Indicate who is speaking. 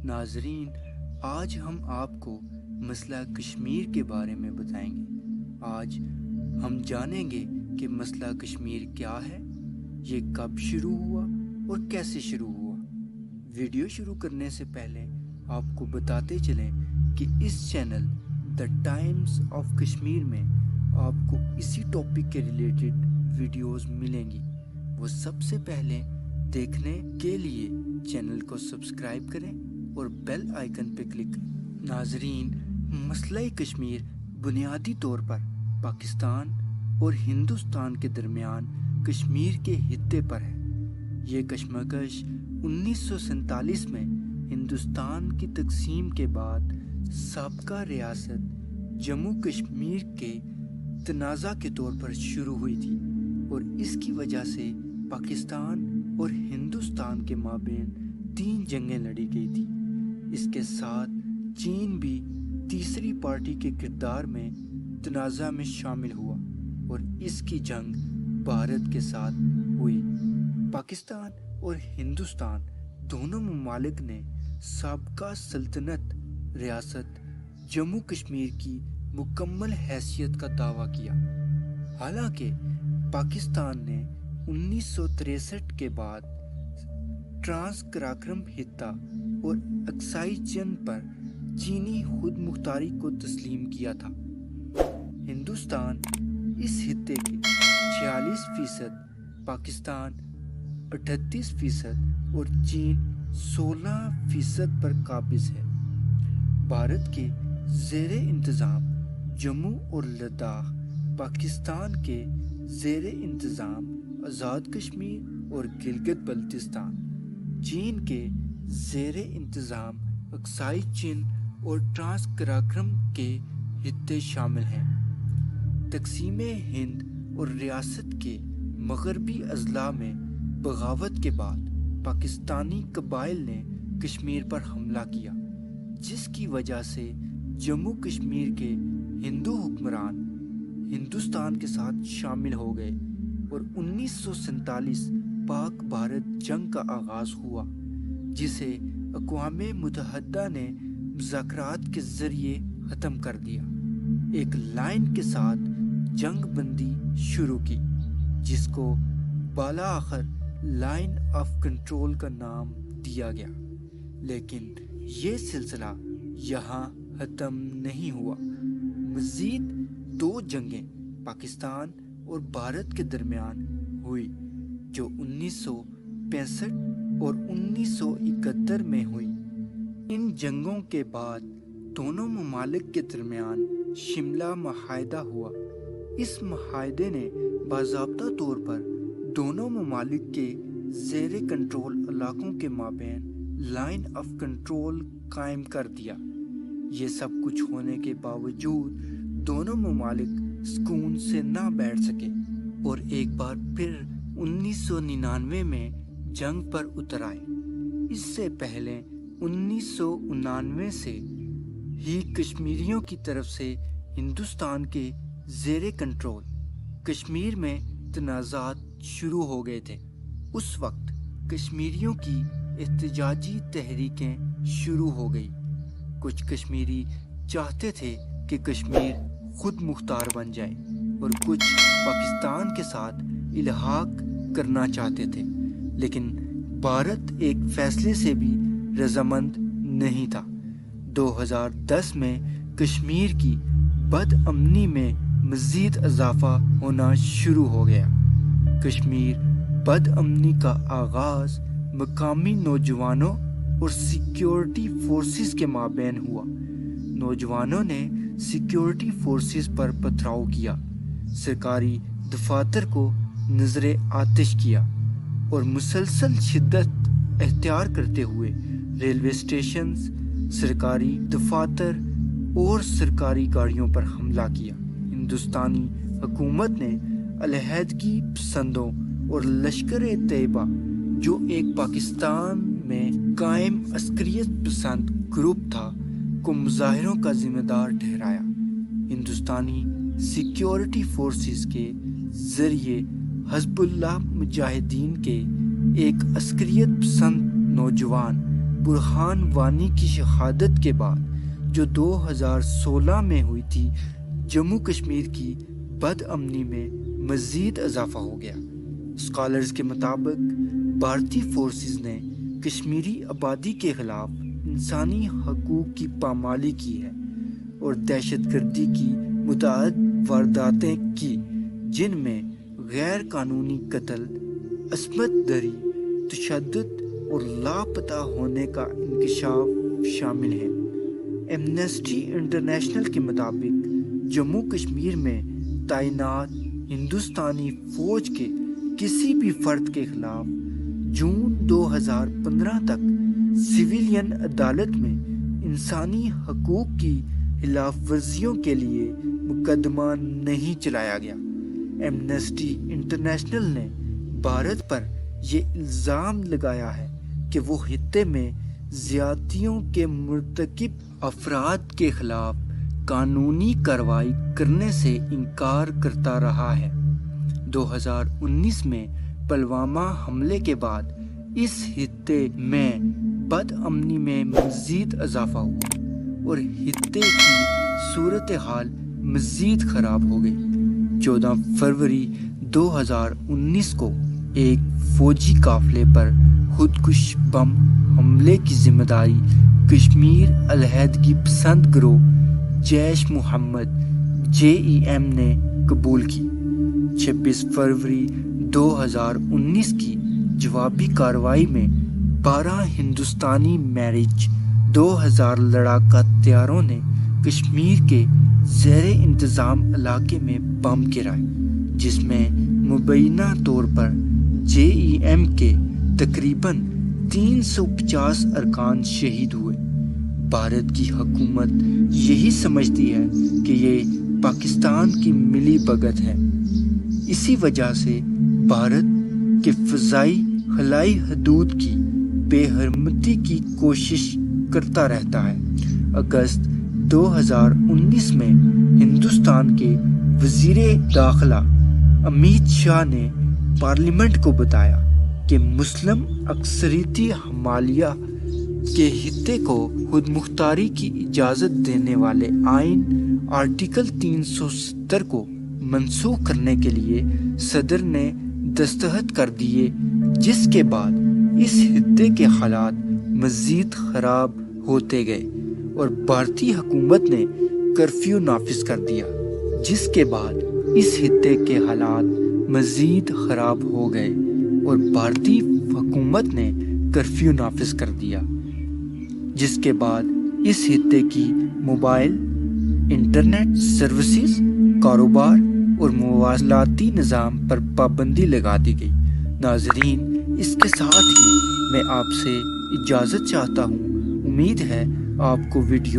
Speaker 1: ناظرین، آج ہم آپ کو مسئلہ کشمیر کے بارے میں بتائیں گے۔ آج ہم جانیں گے کہ مسئلہ کشمیر کیا ہے، یہ کب شروع ہوا اور کیسے شروع ہوا۔ ویڈیو شروع کرنے سے پہلے آپ کو بتاتے چلیں کہ اس channel the Times of Kashmir میں آپ کو اسی ٹاپک کے ریلیٹڈ ویڈیوز ملیں گی۔ وہ سب سے پہلے دیکھنے کے لیے چینل کو سبسکرائب کریں اور بیل آئیکن پہ کلک کریں۔ ناظرین، مسئلہ کشمیر بنیادی طور پر پاکستان اور ہندوستان کے درمیان کشمیر کے خطے پر ہے۔ یہ کشمکش 1947 میں ہندوستان کی تقسیم کے بعد سابقہ ریاست جموں کشمیر کے تنازع کے طور پر شروع ہوئی تھی اور اس کی وجہ سے پاکستان اور ہندوستان کے مابین 3 جنگیں لڑی گئی تھی۔ اس کے ساتھ چین بھی تیسری پارٹی کے کردار میں تنازع میں شامل ہوا اور اس کی جنگ بھارت کے ساتھ ہوئی۔ پاکستان اور ہندوستان دونوں ممالک نے سابقہ سلطنت ریاست جموں کشمیر کی مکمل حیثیت کا دعویٰ کیا۔ حالانکہ پاکستان نے 1963 کے بعد ٹرانس کراکرم خطہ اور اکسائی چین پر چینی خود مختاری کو تسلیم کیا تھا۔ ہندوستان اس خطے کے 46%، پاکستان 38% اور چین 16% پر قابض ہے۔ بھارت کے زیر انتظام جموں اور لداخ، پاکستان کے زیر انتظام آزاد کشمیر اور گلگت بلتستان، چین کے زیر انتظام اکسائی چین اور ٹرانس کراکرم کے خطے شامل ہیں۔ تقسیم ہند اور ریاست کے مغربی اضلاع میں بغاوت کے بعد پاکستانی قبائل نے کشمیر پر حملہ کیا، جس کی وجہ سے جموں کشمیر کے ہندو حکمران ہندوستان کے ساتھ شامل ہو گئے اور 1947 پاک بھارت جنگ کا آغاز ہوا، جسے اقوام متحدہ نے مذاکرات کے ذریعے ختم کر دیا۔ ایک لائن کے ساتھ جنگ بندی شروع کی، جس کو بالآخر لائن آف کنٹرول کا نام دیا گیا۔ لیکن یہ سلسلہ یہاں ختم نہیں ہوا۔ مزید 2 جنگیں پاکستان اور بھارت کے درمیان ہوئی، جو 1965 اور 1971 میں ہوئی۔ ان جنگوں کے بعد دونوں ممالک کے درمیان شملہ معاہدہ ہوا۔ اس معاہدے نے باضابطہ طور پر دونوں ممالک کے زیر کنٹرول علاقوں کے مابین لائن آف کنٹرول قائم کر دیا۔ یہ سب کچھ ہونے کے باوجود دونوں ممالک سکون سے نہ بیٹھ سکے اور ایک بار پھر 1999 میں جنگ پر اتر آئے۔ اس سے پہلے 1999 سے ہی کشمیریوں کی طرف سے ہندوستان کے زیر کنٹرول کشمیر میں تنازعات شروع ہو گئے تھے۔ اس وقت کشمیریوں کی احتجاجی تحریکیں شروع ہو گئی۔ کچھ کشمیری چاہتے تھے کہ کشمیر خود مختار بن جائے اور کچھ پاکستان کے ساتھ الحاق کرنا چاہتے تھے، لیکن بھارت ایک فیصلے سے بھی رضامند نہیں تھا۔ 2010 میں کشمیر کی بد امنی میں مزید اضافہ ہونا شروع ہو گیا۔ کشمیر بد امنی کا آغاز مقامی نوجوانوں اور سیکیورٹی فورسز کے مابین ہوا۔ نوجوانوں نے سیکیورٹی فورسز پر پتھراؤ کیا، سرکاری دفاتر کو نذر آتش کیا اور مسلسل شدت اختیار کرتے ہوئے ریلوے اسٹیشنز، سرکاری دفاتر اور سرکاری گاڑیوں پر حملہ کیا۔ ہندوستانی حکومت نے علیحدگی پسندوں اور لشکر طیبہ، جو ایک پاکستان میں قائم عسکریت پسند گروپ تھا، کو مظاہروں کا ذمہ دار ٹھہرایا۔ ہندوستانی سیکیورٹی فورسز کے ذریعے حزب اللہ مجاہدین کے ایک عسکریت پسند نوجوان برہان وانی کی شہادت کے بعد جو 2016 میں ہوئی تھی، جموں کشمیر کی بد امنی میں مزید اضافہ ہو گیا۔ اسکالرز کے مطابق بھارتی فورسز نے کشمیری آبادی کے خلاف انسانی حقوق کی پامالی کی ہے اور دہشت گردی کی متعدد وارداتیں کی، جن میں غیر قانونی قتل، عصمت دری، تشدد اور لاپتہ ہونے کا انکشاف شامل ہے۔ ایمنسٹی انٹرنیشنل کے مطابق جموں کشمیر میں تعینات ہندوستانی فوج کے کسی بھی فرد کے خلاف جون 2015 تک سویلین عدالت میں انسانی حقوق کی خلاف ورزیوں کے لیے مقدمہ نہیں چلایا گیا۔ ایمنسٹی انٹرنیشنل نے بھارت پر یہ الزام لگایا ہے کہ وہ خطے میں زیادتیوں کے مرتکب افراد کے خلاف قانونی کارروائی کرنے سے انکار کرتا رہا ہے۔ 2019 میں پلوامہ حملے کے بعد اس خطے میں بد امنی میں مزید اضافہ ہوا اور خطے کی صورتحال مزید خراب ہو گئی۔ 14 فروری 2019 کو ایک فوجی قافلے پر خودکش بم حملے کی ذمہ داری کشمیر علیحدگی پسند گروہ جیش محمد (JEM) نے قبول کی۔ 26 فروری 2019 کی جوابی کارروائی میں 12 ہندوستانی میرچ 2000 لڑاکا طیاروں نے کشمیر کے زیر انتظام علاقے میں بم گرائے، جس میں مبینہ طور پر JEM کے تقریباً 350 ارکان شہید ہوئے۔ بھارت کی حکومت یہی سمجھتی ہے کہ یہ پاکستان کی ملی بھگت ہے، اسی وجہ سے بھارت کے فضائی خلائی حدود کی بے حرمتی کی کوشش کرتا رہتا ہے۔ اگست 2019 میں ہندوستان کے وزیر داخلہ امیت شاہ نے پارلیمنٹ کو بتایا کہ مسلم اکثریتی ہمالیہ کے خطے کو خود مختاری کی اجازت دینے والے آئین آرٹیکل 370 کو منسوخ کرنے کے لیے صدر نے دستخط کر دیے، جس کے بعد اس خطے کے حالات مزید خراب ہوتے گئے اور بھارتی حکومت نے کرفیو نافذ کر دیا، جس کے بعد اس خطے کے حالات مزید خراب ہو گئے اور بھارتی حکومت نے کرفیو نافذ کر دیا، جس کے بعد اس خطے کی موبائل، انٹرنیٹ سروسز، کاروبار اور مواصلاتی نظام پر پابندی لگا دی گئی۔ ناظرین، اس کے ساتھ ہی میں آپ سے اجازت چاہتا ہوں۔ امید ہے آپ کو ویڈیو